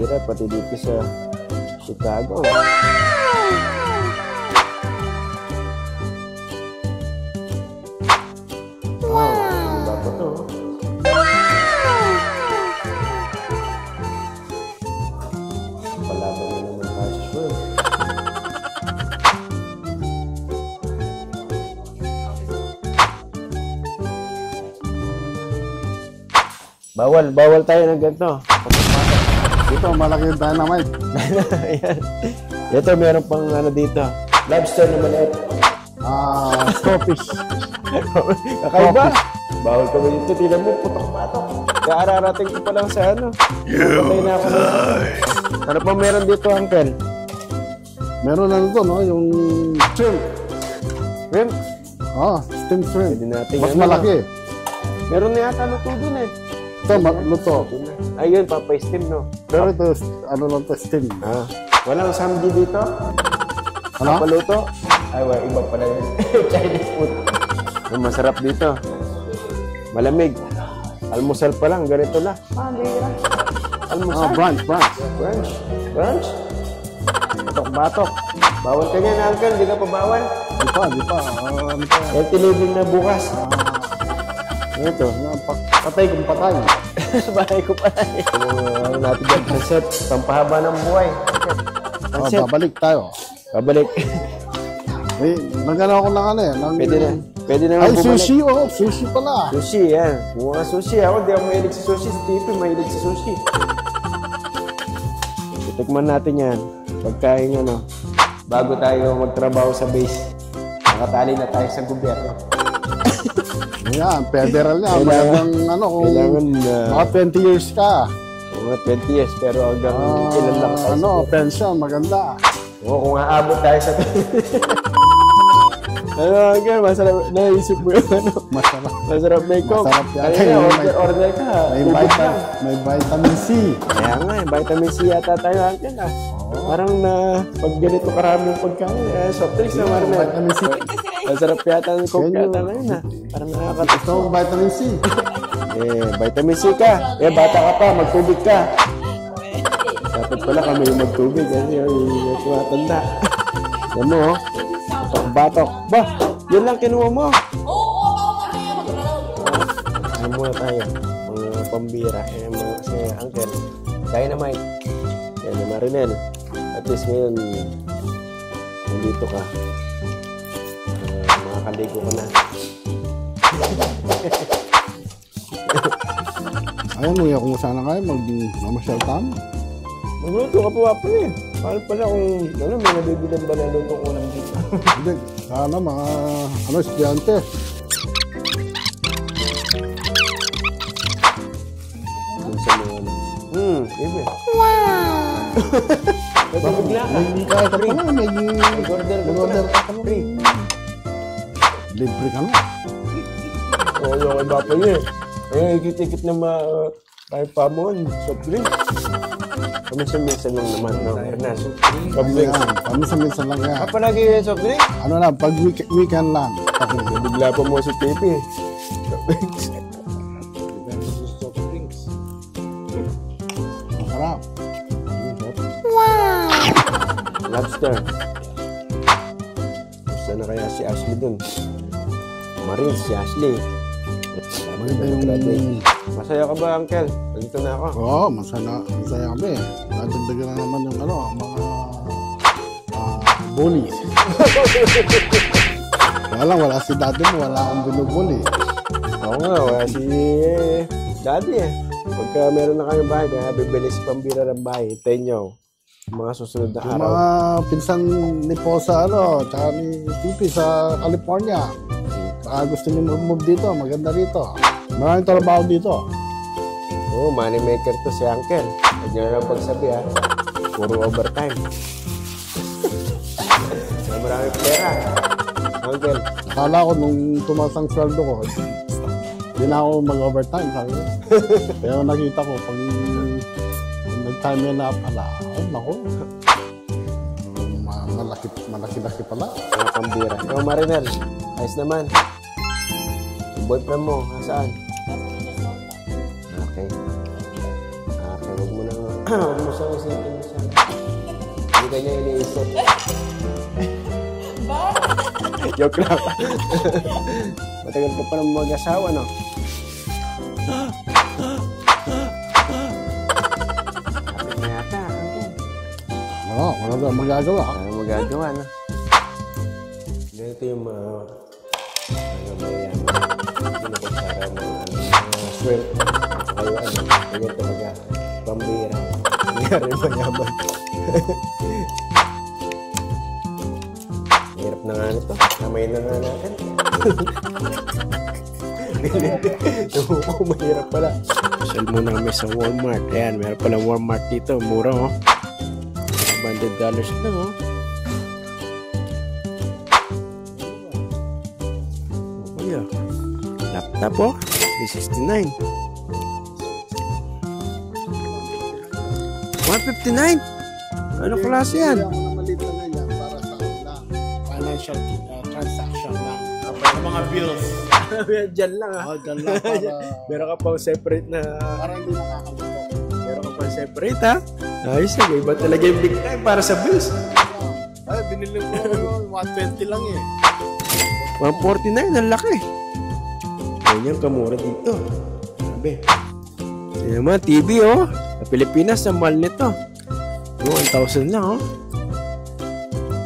pambira, pati dito sa Chicago. Ano ba po to? Palaban na naman tayo sa shore. Bawal tayo ng ganito. Ito, malaki yung dynamite. Ayan. Ito, meron pang ano dito. Lobster na maliit. Strawfish. Kakaiba. Bawal ka ba dito? Tignan mo, putok-patok. Kaya ararating ko pa lang sa ano. Patay na ako na. Ano pa meron dito, Uncle? Meron ano to, no? Yung shrimp. Shrimp? Steam shrimp. Pwede natin Mas ano, malaki. Meron na yata luto dun eh. Ito, luto. Ayun, papay-steam, no? Pero ito, ano lang to, steam. Walang samji dito? Ano? Paluto? Ay, well, iba pala yun. Chinese food. Yung masarap dito. Malamig. Almusal pa lang, ganito na. Lira. Almusal. Brunch. Brunch? Batok-batok. Bawal ka niyan, Uncle. Di ka pa bawal? Di pa. Ano pa? Healthy living na bukas. Ito. Patay kung patay. Bahay ko pa lang. Ano natin dyan, concept. Pampahaba ng buhay. Concept. Babalik tayo. Babalik. Nagano ako ng ano eh. Pwede na Ay, sushi. Sushi pala. Sushi, yan. Mga sushi. Ako, di ako mahilig sa sushi. Si Tipi, mahilig sa sushi. Titikman natin yan. Pagkain ano. Bago tayo magtrabaho sa base. Nakatali na tayo sa gobyerno. Yan, federal niya. Magandang ano, kung mga 20 years ka. Mga 20 years, pero hanggang ilan lang tayo. Ano, pension, maganda. Oo, kung aabot tayo sa... Ano, hanggang masarap. Naisip mo yung ano. Masarap may coke. Masarap yan. Kanina, order ka. May vitamin C. Kaya nga, vitamin C yata tayo hanggang ah. Parang na pag ganito karaming pagkain, soft drinks na marami. Vitamin C. Masarap yata ng coke yata na yun ah. Parang nakakatawa. Ito, vitamin C. Vitamin C ka. Bata ka pa, magtubig ka. Dapat pala kami yung magtubig kasi yung tumatanda. Alam mo, batok. Ba, yun lang kinuha mo. Ano muna tayo? Mga pambira. Si Uncle. Dynamite. Yan, ni Marinel. At least ngayon, nandito ka. Makakaligo ka na. Ayun, uya kung sana kayo mag-mamasyal tama. Magluto ka pa eh. Paano pala kung may nabibilang ba na luto ko lang dito? Hindi, sana mga estudyante. Sa mga ibe. Wow! Bigla ka. May kaya ka pa nga, may order ka pa nga. Libre ka na. Oo, yung iba pa niya. Eh, ikit-ikit na kahit pa mo, soft drink. Paminsan-minsan lang naman, no? Hernan, soft drink. Paminsan-minsan lang yan. Palagi yung soft drink? Ano lang, pag weekend lang. Bigla pa mo si Pipi. Masarap. Wow! Lobster. Gusto na kaya si Ashley dun? Marin, si Ashley. Maganda yung... Masaya ka ba, Uncle? Nandito na ako. Oo, masaya kami. Nadagdagan na naman yung mga bullies. Wala si daddy mo, wala akong binubully. Oo nga, wala si daddy eh. Pagka meron na kayong bahay, kaya bibili si pambira ng bahay, hintayin nyo. Mga susunod na araw. Mga pinsan ni Posa, tsaka ni Pipi sa California. Saka gusto niyo mag-move dito, maganda rito. Maraming trabaho dito. Oo, money maker to si Uncle. Huwag nyo na lang pagsabi ha. Puro overtime. Maraming pera. Uncle. Akala ko nung tumaas ang sweldo ko, hindi na ako mag-overtime. Sabi ko. Pero nakita ko, pag nag-time na pala, naku. Malaki pala. Mga pambira. Ikaw, Marinel. Ayos naman. Yung boyfriend mo, saan? Okay. Huwag mo nang Huwag mo siyang isipin mo siya. Hindi ka niya iniisip. Joke lang. Matagal ka pa ng mag-asawa, no? Kapit na yata. Wala na magagawa. Ano magagawa, no? Ganito yung mga mayaman. Pinakutsara mga shrimp. Kayo, ganyan talaga. Pambira. Nangyari mayaman. Hirap na nga nito. Kamay na nga natin. Namuko, mahirap pala. Social muna kami sa Walmart. Ayan, meron pala Walmart dito. Mura, oh. $100 lang, oh. Okay, oh. Laptop, oh. $369. $159? Ano klase yan? Hindi ako maliit lang ganyan para sa kanila. Financial transaction lang. Para mga bills. Diyan lang, ah. Dyan lang para... Meron ka pang separate na... Para hindi nakakalimutan. Meron ka pang separate, ha? Ayos na, iba talaga yung big time para sa bills. Ay, binili ko yun. 120 lang eh. 149, ang laki. Ganyan kamura dito. Sabi. Yan naman, TV, oh. Sa Pilipinas, ang mahal nito. 1,000 lang, oh.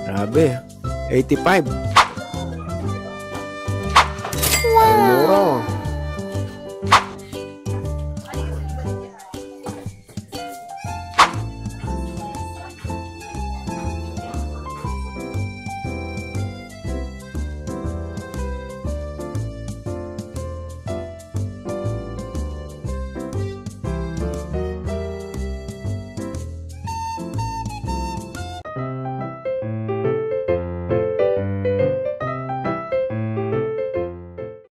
Grabe. 85. Wow! Ang mura, oh.